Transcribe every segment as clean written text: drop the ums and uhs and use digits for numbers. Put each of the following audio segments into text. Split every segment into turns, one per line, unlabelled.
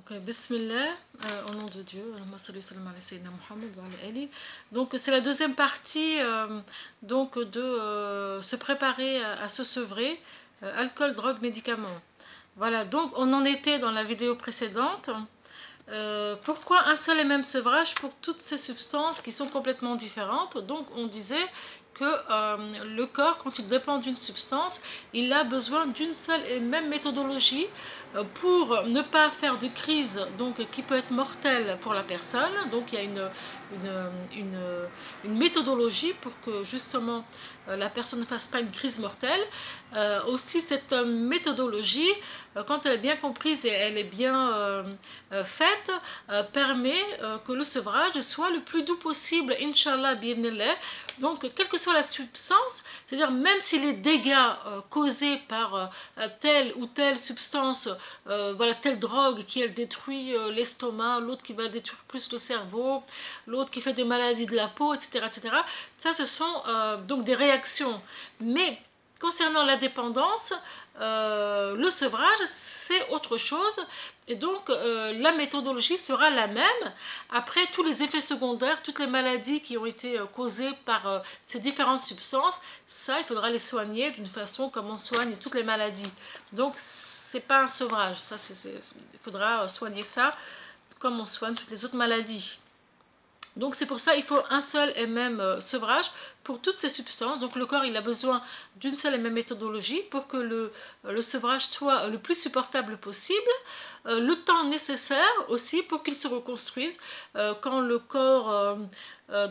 Donc, Bismillah, au nom de Dieu, donc c'est la deuxième partie donc de se préparer à se sevrer, alcool, drogue, médicaments. Voilà, donc on en était dans la vidéo précédente. Pourquoi un seul et même sevrage pour toutes ces substances qui sont complètement différentes? Donc on disait que le corps, quand il dépend d'une substance, il a besoin d'une seule et même méthodologie pour ne pas faire de crise donc, qui peut être mortelle pour la personne. Donc il y a une, une méthodologie pour que justement la personne ne fasse pas une crise mortelle. Aussi cette méthodologie, quand elle est bien comprise et elle est bien faite, permet que le sevrage soit le plus doux possible, Inch'Allah, bi'idhnillah. Donc, quelle que soit la substance, c'est-à-dire même si les dégâts causés par telle ou telle substance, voilà, telle drogue qui elle détruit l'estomac, l'autre qui va détruire plus le cerveau, l'autre qui fait des maladies de la peau, etc., etc. Ça, ce sont donc des réactions. Mais concernant la dépendance, le sevrage, c'est autre chose. Et donc, la méthodologie sera la même. Après, tous les effets secondaires, toutes les maladies qui ont été causées par ces différentes substances, ça, il faudra les soigner d'une façon comme on soigne toutes les maladies. Donc, c'est pas un sevrage. Ça, il faudra soigner ça comme on soigne toutes les autres maladies. Donc c'est pour ça qu'il faut un seul et même sevrage pour toutes ces substances. Donc le corps il a besoin d'une seule et même méthodologie pour que le sevrage soit le plus supportable possible. Le temps nécessaire aussi pour qu'il se reconstruise. Quand le corps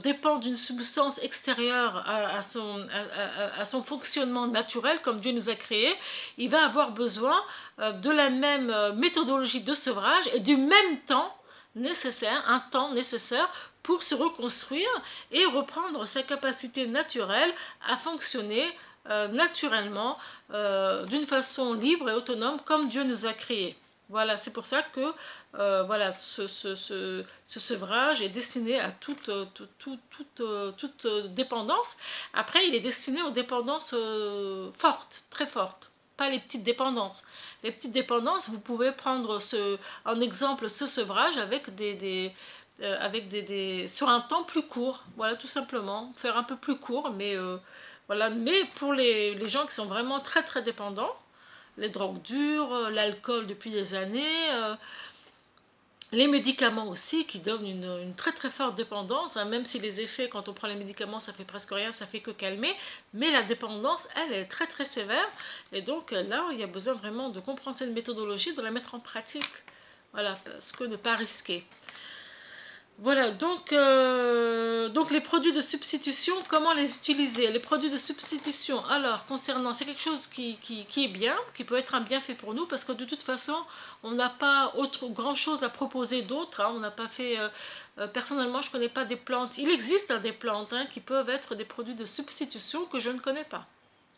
dépend d'une substance extérieure à son fonctionnement naturel, comme Dieu nous a créé, il va avoir besoin de la même méthodologie de sevrage et du même temps nécessaire, un temps nécessaire pour se reconstruire et reprendre sa capacité naturelle à fonctionner naturellement, d'une façon libre et autonome comme Dieu nous a créés. Voilà, c'est pour ça que voilà, ce sevrage est destiné à toute dépendance. Après, il est destiné aux dépendances fortes, très fortes, pas les petites dépendances. Les petites dépendances, vous pouvez prendre en exemple ce sevrage avec sur un temps plus court, voilà, tout simplement, faire un peu plus court, mais voilà. Mais pour les gens qui sont vraiment très très dépendants, les drogues dures, l'alcool depuis des années, les médicaments aussi qui donnent une très très forte dépendance, hein, même si les effets quand on prend les médicaments ça fait presque rien, ça fait que calmer, mais la dépendance elle est très très sévère et donc là il y a besoin vraiment de comprendre cette méthodologie, de la mettre en pratique, voilà, parce que ne pas risquer. Voilà, donc les produits de substitution, comment les utiliser? Les produits de substitution, alors, concernant, c'est quelque chose qui est bien, qui peut être un bienfait pour nous, parce que de toute façon, on n'a pas grand chose à proposer d'autre, hein, on n'a pas fait, personnellement, je ne connais pas des plantes, il existe des plantes hein, qui peuvent être des produits de substitution que je ne connais pas.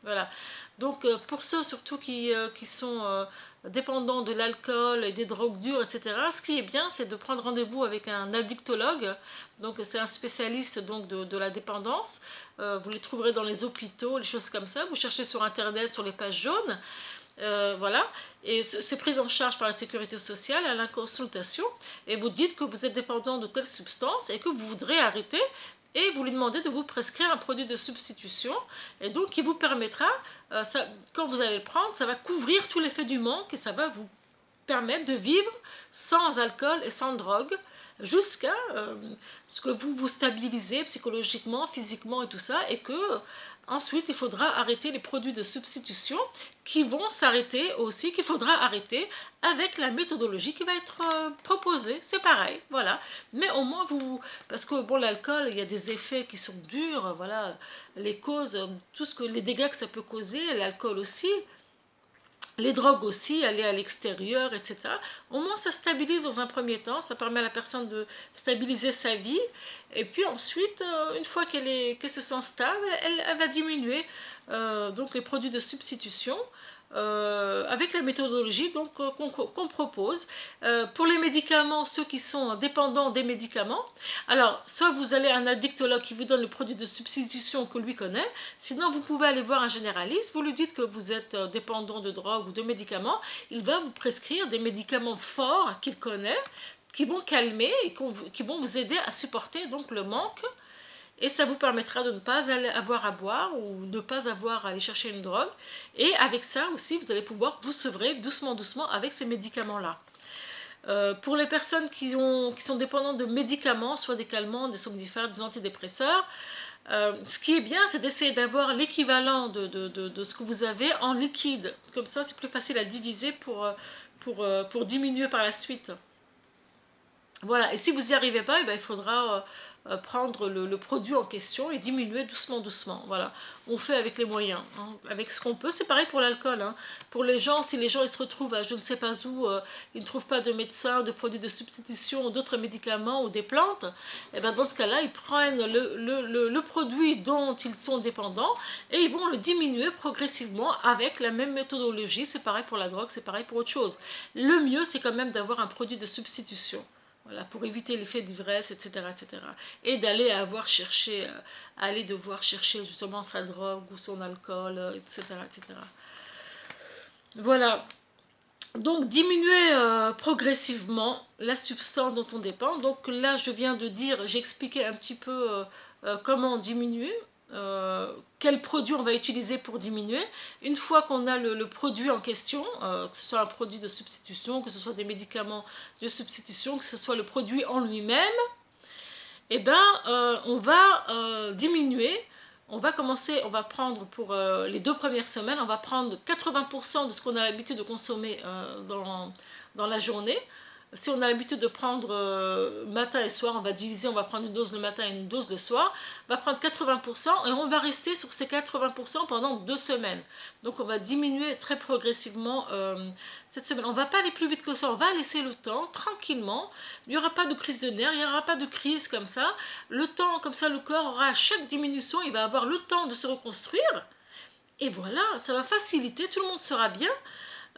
Voilà. Donc pour ceux surtout qui sont dépendants de l'alcool et des drogues dures, etc., ce qui est bien, c'est de prendre rendez-vous avec un addictologue. Donc c'est un spécialiste donc, de la dépendance. Vous les trouverez dans les hôpitaux, les choses comme ça. Vous cherchez sur Internet, sur les pages jaunes. Voilà, et c'est pris en charge par la sécurité sociale à la consultation, et vous dites que vous êtes dépendant de telle substance et que vous voudrez arrêter, et vous lui demandez de vous prescrire un produit de substitution, et donc qui vous permettra, quand vous allez le prendre, ça va couvrir tout l'effet du manque, et ça va vous permettre de vivre sans alcool et sans drogue, jusqu'à ce que vous vous stabilisez psychologiquement, physiquement et tout ça, et que ensuite il faudra arrêter les produits de substitution qui vont s'arrêter aussi, qu'il faudra arrêter avec la méthodologie qui va être proposée, c'est pareil, voilà. Mais au moins parce que bon, l'alcool, il y a des effets qui sont durs, voilà, les causes, les dégâts que ça peut causer, l'alcool aussi, les drogues aussi, aller à l'extérieur, etc. Au moins, ça stabilise dans un premier temps, ça permet à la personne de stabiliser sa vie, et puis ensuite, une fois qu'elle se sent stable, elle va diminuer donc les produits de substitution. avec la méthodologie donc qu'on propose. Pour les médicaments, ceux qui sont dépendants des médicaments, alors soit vous allez à un addictologue qui vous donne le produit de substitution que lui connaît, sinon vous pouvez aller voir un généraliste, vous lui dites que vous êtes dépendant de drogue ou de médicaments, il va vous prescrire des médicaments forts qu'il connaît, qui vont calmer et qui vont vous aider à supporter donc le manque. Et ça vous permettra de ne pas avoir à boire ou de ne pas avoir à aller chercher une drogue. Et avec ça aussi, vous allez pouvoir vous sevrer doucement, doucement avec ces médicaments-là. Pour les personnes qui sont dépendantes de médicaments, soit des calmants, des somnifères, des antidépresseurs, ce qui est bien, c'est d'essayer d'avoir l'équivalent de ce que vous avez en liquide. Comme ça, c'est plus facile à diviser pour diminuer par la suite. Voilà, et si vous n'y arrivez pas, il faudra prendre le produit en question et diminuer doucement, doucement. Voilà, on fait avec les moyens, hein, avec ce qu'on peut. C'est pareil pour l'alcool. Hein. Pour les gens, si les gens ils se retrouvent à je ne sais pas où, ils ne trouvent pas de médecin, de produits de substitution, d'autres médicaments ou des plantes, et dans ce cas-là, ils prennent le produit dont ils sont dépendants et ils vont le diminuer progressivement avec la même méthodologie. C'est pareil pour la drogue, c'est pareil pour autre chose. Le mieux, c'est quand même d'avoir un produit de substitution. Voilà, pour éviter l'effet d'ivresse, etc., etc. Et d'aller devoir chercher justement sa drogue ou son alcool, etc., etc. Voilà. Donc diminuer progressivement la substance dont on dépend. Donc là, je viens de dire, j'ai expliqué un petit peu comment diminuer. Quel produit on va utiliser pour diminuer. Une fois qu'on a le produit en question, que ce soit un produit de substitution, que ce soit des médicaments de substitution, que ce soit le produit en lui-même, on va diminuer. On va prendre pour les 2 premières semaines, on va prendre 80% de ce qu'on a l'habitude de consommer dans la journée. Si on a l'habitude de prendre matin et soir, on va diviser, on va prendre une dose le matin et une dose le soir, on va prendre 80% et on va rester sur ces 80% pendant 2 semaines. Donc on va diminuer très progressivement cette semaine. On ne va pas aller plus vite que ça, on va laisser le temps, tranquillement. Il n'y aura pas de crise de nerfs, il n'y aura pas de crise comme ça. Le temps, comme ça, le corps aura à chaque diminution, il va avoir le temps de se reconstruire. Et voilà, ça va faciliter, tout le monde sera bien.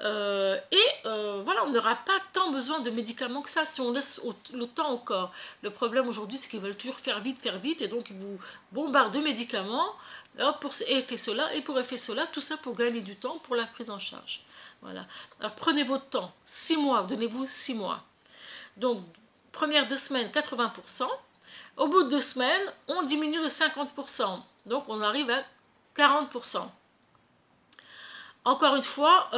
Voilà, on n'aura pas tant besoin de médicaments que ça si on laisse le temps au corps. Le problème aujourd'hui, c'est qu'ils veulent toujours faire vite, et donc ils vous bombardent de médicaments, pour effet cela, et pour effet cela, tout ça pour gagner du temps pour la prise en charge. Voilà. Alors prenez votre temps, 6 mois, donnez-vous 6 mois. Donc, premières 2 semaines, 80%. Au bout de 2 semaines, on diminue de 50%. Donc, on arrive à 40%. Encore une fois,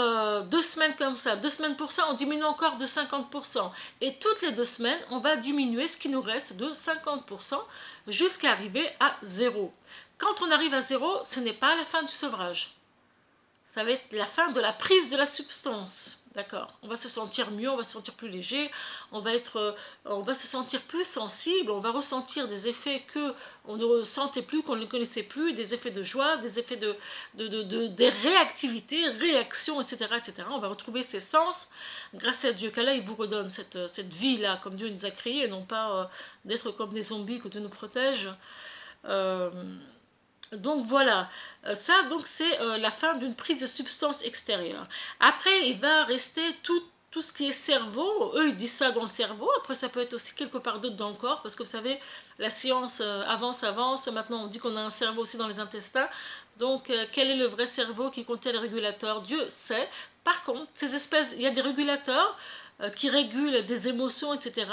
2 semaines comme ça, 2 semaines pour ça, on diminue encore de 50%. Et toutes les 2 semaines, on va diminuer ce qui nous reste de 50% jusqu'à arriver à 0. Quand on arrive à 0, ce n'est pas la fin du sevrage. Ça va être la fin de la prise de la substance. D'accord, on va se sentir mieux, on va se sentir plus léger, on va se sentir plus sensible, on va ressentir des effets qu'on ne ressentait plus, qu'on ne connaissait plus, des effets de joie, des effets des réactivités, réactions, etc., etc. On va retrouver ses sens grâce à Dieu, qu'Allah il vous redonne cette vie-là, comme Dieu nous a créés, et non pas d'être comme des zombies, que Dieu nous protège. Donc voilà, ça donc c'est la fin d'une prise de substance extérieure. Après il va rester tout ce qui est cerveau, eux ils disent ça dans le cerveau, après ça peut être aussi quelque part d'autre dans le corps, parce que vous savez, la science avance, maintenant on dit qu'on a un cerveau aussi dans les intestins, donc quel est le vrai cerveau qui contient les régulateurs? Dieu sait. Par contre, il y a des régulateurs qui régulent des émotions, etc.,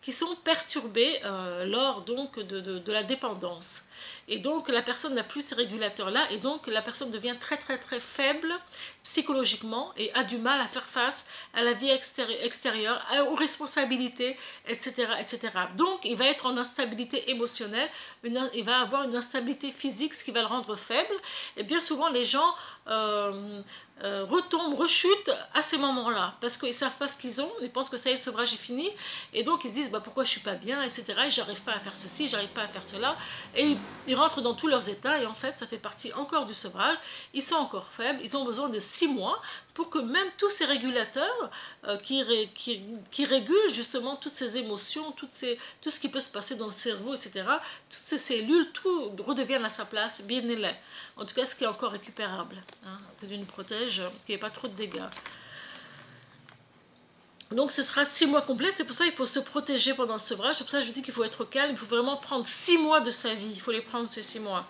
qui sont perturbés lors donc de la dépendance. Et donc la personne n'a plus ces régulateurs-là, et donc la personne devient très très très faible psychologiquement et a du mal à faire face à la vie extérieure, aux responsabilités, etc., etc. Donc il va être en instabilité émotionnelle, il va avoir une instabilité physique, ce qui va le rendre faible. Et bien souvent les gens retombent, rechutent à ces moments-là, parce qu'ils ne savent pas ce qu'ils ont, ils pensent que ça y est, le sevrage est fini, et donc ils se disent pourquoi je ne suis pas bien, etc., et j'arrive pas à faire ceci, j'arrive pas à faire cela, et ils rentrent dans tous leurs états et en fait ça fait partie encore du sevrage. Ils sont encore faibles, ils ont besoin de 6 mois pour que même tous ces régulateurs qui régulent justement toutes ces émotions, tout ce qui peut se passer dans le cerveau, etc., toutes ces cellules, tout redevienne à sa place, bien élève. En tout cas, ce qui est encore récupérable, hein, que Dieu nous protège, qu'il n'y ait pas trop de dégâts. Donc ce sera 6 mois complets, c'est pour ça qu'il faut se protéger pendant le sevrage, c'est pour ça que je dis qu'il faut être calme, il faut vraiment prendre 6 mois de sa vie, il faut les prendre ces 6 mois.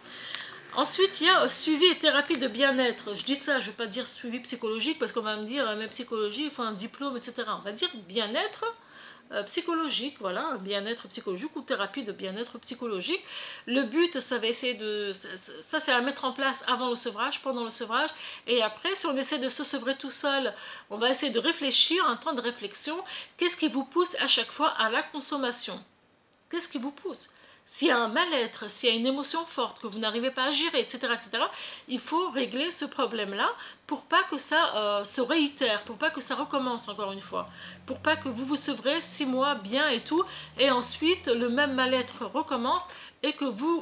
Ensuite, il y a suivi et thérapie de bien-être. Je dis ça, je ne vais pas dire suivi psychologique, parce qu'on va me dire, même psychologie, il faut un diplôme, etc. On va dire bien-être psychologique, voilà, un bien-être psychologique ou thérapie de bien-être psychologique. Le but, ça va essayer de... Ça, c'est à mettre en place avant le sevrage, pendant le sevrage, et après, si on essaie de se sevrer tout seul, on va essayer de réfléchir, un temps de réflexion. Qu'est-ce qui vous pousse à chaque fois à la consommation? Qu'est-ce qui vous pousse? S'il y a un mal-être, s'il y a une émotion forte que vous n'arrivez pas à gérer, etc., il faut régler ce problème-là pour pas que ça se réitère, pour pas que ça recommence encore une fois, pour pas que vous vous sevrez 6 mois bien et tout, et ensuite le même mal-être recommence et que vous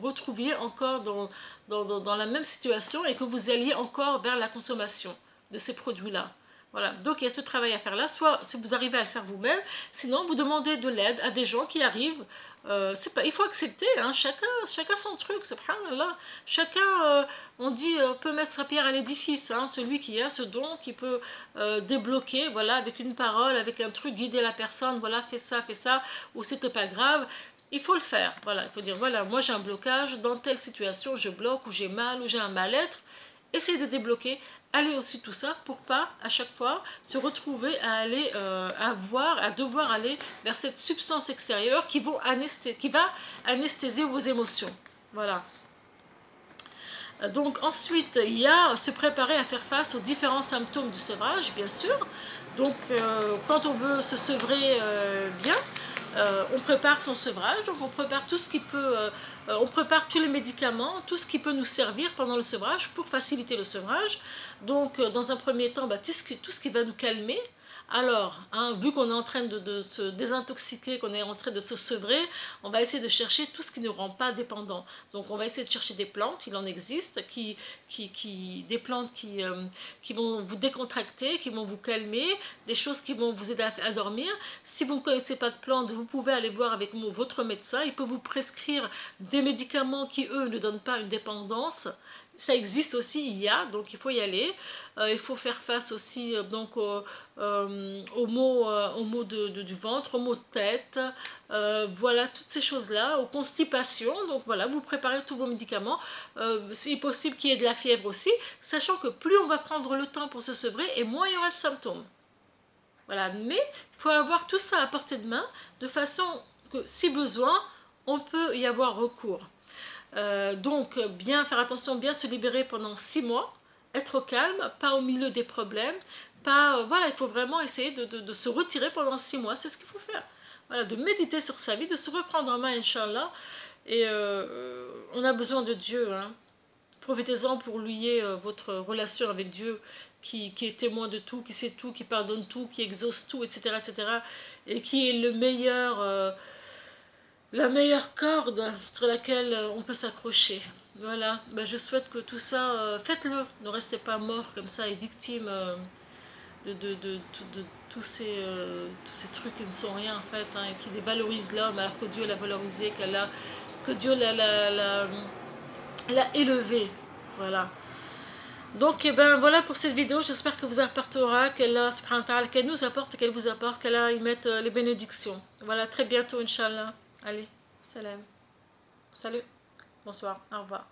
retrouviez encore dans la même situation et que vous alliez encore vers la consommation de ces produits-là. Voilà, donc il y a ce travail à faire là, soit si vous arrivez à le faire vous-même, sinon vous demandez de l'aide à des gens qui arrivent. Il faut accepter, hein, chacun son truc, subhanallah. Chacun, on dit, peut mettre sa pierre à l'édifice, hein, celui qui a ce don, qui peut débloquer, voilà, avec une parole, avec un truc, guider la personne, voilà, fais ça, ou c'était pas grave. Il faut le faire, voilà, il faut dire, voilà, moi j'ai un blocage, dans telle situation je bloque, ou j'ai mal, ou j'ai un mal-être, essayez de débloquer. Allez aussi tout ça pour pas à chaque fois se retrouver à aller à devoir aller vers cette substance extérieure qui va anesthésier vos émotions. Voilà. Donc ensuite, il y a se préparer à faire face aux différents symptômes du sevrage, bien sûr. Donc quand on veut se sevrer bien, on prépare son sevrage, donc on prépare tout ce qui peut, on prépare tous les médicaments, tout ce qui peut nous servir pendant le sevrage pour faciliter le sevrage. Donc dans un premier temps, tout ce qui va nous calmer. Alors, hein, vu qu'on est en train de se désintoxiquer, qu'on est en train de se sevrer, on va essayer de chercher tout ce qui ne rend pas dépendant. Donc on va essayer de chercher des plantes, il en existe, des plantes qui vont vous décontracter, qui vont vous calmer, des choses qui vont vous aider à dormir. Si vous ne connaissez pas de plantes, vous pouvez aller voir avec votre médecin, il peut vous prescrire des médicaments qui, eux, ne donnent pas une dépendance. Ça existe aussi, il y a, donc il faut y aller. Il faut faire face aussi donc aux maux du ventre, aux maux de tête, voilà, toutes ces choses-là, aux constipations. Donc voilà, vous préparez tous vos médicaments. C'est possible qu'il y ait de la fièvre aussi, sachant que plus on va prendre le temps pour se sevrer, et moins il y aura de symptômes. Voilà, mais il faut avoir tout ça à portée de main, de façon que, si besoin, on peut y avoir recours. Donc, bien faire attention, bien se libérer pendant 6 mois, être au calme, pas au milieu des problèmes, pas, voilà, il faut vraiment essayer de se retirer pendant 6 mois, c'est ce qu'il faut faire. Voilà, de méditer sur sa vie, de se reprendre en main, Inch'Allah, et on a besoin de Dieu, hein. Profitez-en pour lier votre relation avec Dieu, qui est témoin de tout, qui sait tout, qui pardonne tout, qui exauce tout, etc., et qui est le meilleur... la meilleure corde sur laquelle on peut s'accrocher. Voilà, je souhaite que tout ça, faites-le, ne restez pas mort comme ça et victime de tous ces trucs qui ne sont rien en fait, hein, et qui dévalorisent l'homme alors que Dieu l'a valorisé, que Dieu l'a élevé. Voilà. Donc, voilà pour cette vidéo, j'espère qu'elle vous apportera, qu'elle nous apporte, qu'elle vous apporte, qu'elle y mette les bénédictions. Voilà, très bientôt, Inch'Allah. Allez, salam. Salut, bonsoir, au revoir.